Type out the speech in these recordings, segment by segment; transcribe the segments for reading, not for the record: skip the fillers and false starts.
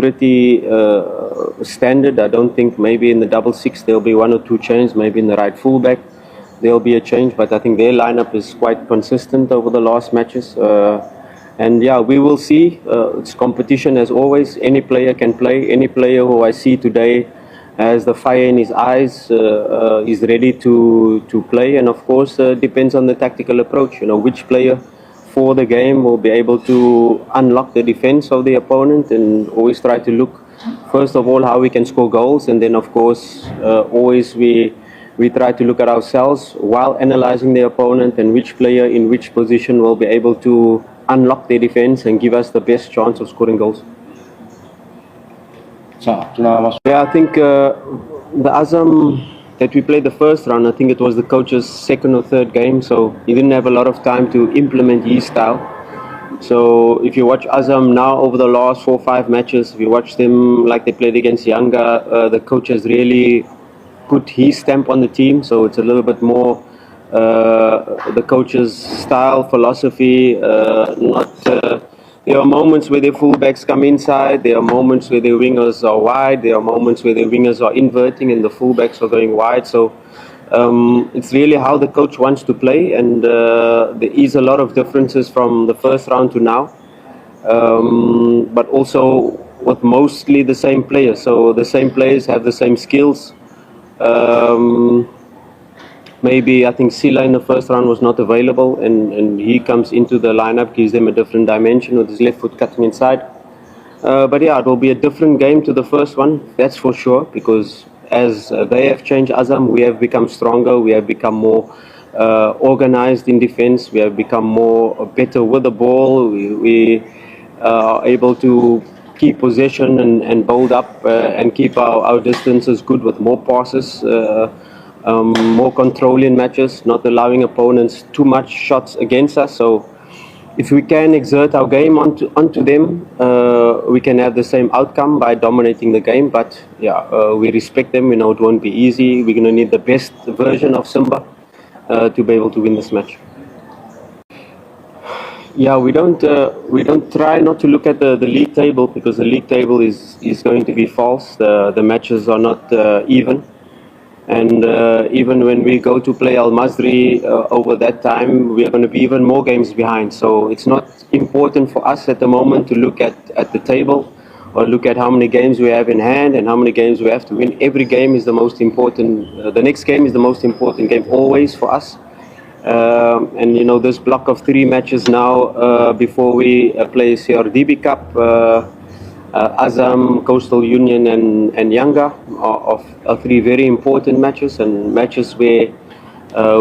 pretty standard. I don't think maybe in the double six there'll be one or two changes. Maybe in the right fullback there'll be a change, but I think their lineup is quite consistent over the last matches. And yeah, we will see. It's competition as always. Any player can play. Any player who I see today has the fire in his eyes, is ready to play. And of course, depends on the tactical approach. You know, which player for the game will be able to unlock the defense of the opponent, and always try to look first of all how we can score goals, and then of course always we try to look at ourselves while analyzing the opponent and which player in which position will be able to unlock their defense and give us the best chance of scoring goals. Yeah, I think the Azam that we played the first round, I think it was the coach's second or third game, so he didn't have a lot of time to implement his style. So if you watch Azam now over the last 4 or 5 matches, if you watch them like they played against Yanga, the coach has really put his stamp on the team, so it's a little bit more the coach's style, philosophy, there are moments where their fullbacks come inside, there are moments where their wingers are wide, there are moments where their wingers are inverting and the fullbacks are going wide. So it's really how the coach wants to play, and there is a lot of differences from the first round to now, but also with mostly the same players. So the same players have the same skills. Maybe I think Sila in the first round was not available, and he comes into the lineup, gives them a different dimension with his left foot cutting inside. But yeah, it will be a different game to the first one, that's for sure, because as they have changed Azam, we have become stronger, we have become more organized in defense, we have become more better with the ball, we are able to keep possession and build up and keep our distances good with more passes. More control in matches, not allowing opponents too much shots against us. So if we can exert our game onto them, we can have the same outcome by dominating the game. But yeah, we respect them. We know it won't be easy. We're going to need the best version of Simba to be able to win this match. Yeah, we don't try not to look at the league table, because the league table is going to be false. The matches are not even. And even when we go to play Al Masri over that time, we are going to be even more games behind. So it's not important for us at the moment to look at the table or look at how many games we have in hand and how many games we have to win. Every game is the most important. The next game is the most important game always for us. And you know, this block of 3 matches now before we play CRDB Cup, Azam, Coastal Union and Yanga are 3 very important matches, and matches where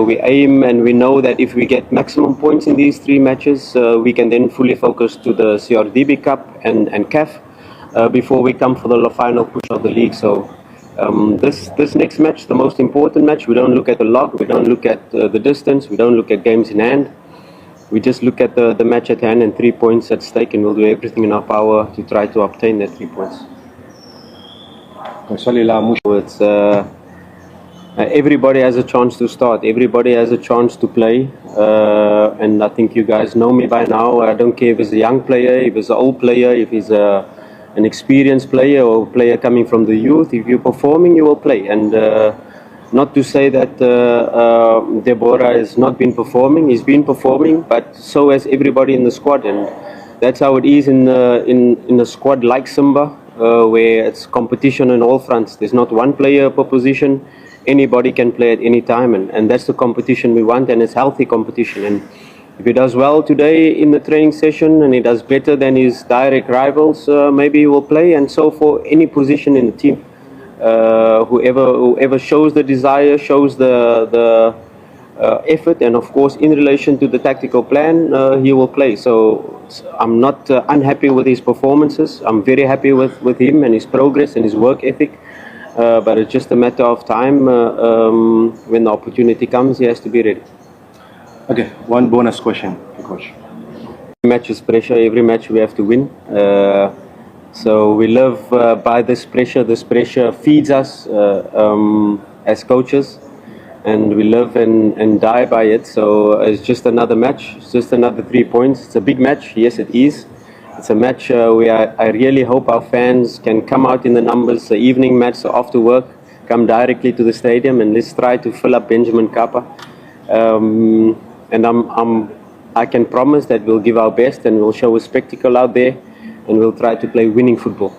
we aim and we know that if we get maximum points in these 3 matches, we can then fully focus to the CRDB Cup and CAF before we come for the final push of the league. So this next match, the most important match, we don't look at the log, we don't look at the distance, we don't look at games in hand. We just look at the match at hand and 3 points at stake, and we'll do everything in our power to try to obtain that 3 points. It's, everybody has a chance to start. Everybody has a chance to play. And I think you guys know me by now. I don't care if he's a young player, if he's an old player, if he's an experienced player or a player coming from the youth. If you're performing, you will play. And not to say that Deborah has not been performing. He's been performing, but so has everybody in the squad, and that's how it is in a squad like Simba, where it's competition on all fronts. There's not one player per position. Anybody can play at any time, and that's the competition we want, and it's healthy competition. And if he does well today in the training session and he does better than his direct rivals, maybe he will play, and so for any position in the team. Whoever shows the desire, shows the effort, and of course in relation to the tactical plan, he will play. So I'm not unhappy with his performances. I'm very happy with him and his progress and his work ethic, but it's just a matter of time. When the opportunity comes, he has to be ready. Okay, one bonus question, Coach. Every match is pressure. Every match we have to win. So we live by this pressure. This pressure feeds us as coaches, and we live and die by it. So it's just another match. It's just another 3 points. It's a big match. Yes, it is. It's a match where I really hope our fans can come out in the numbers. The evening match, so after work, come directly to the stadium and let's try to fill up Benjamin Kappa. And I can promise that we'll give our best and we'll show a spectacle out there and we'll try to play winning football.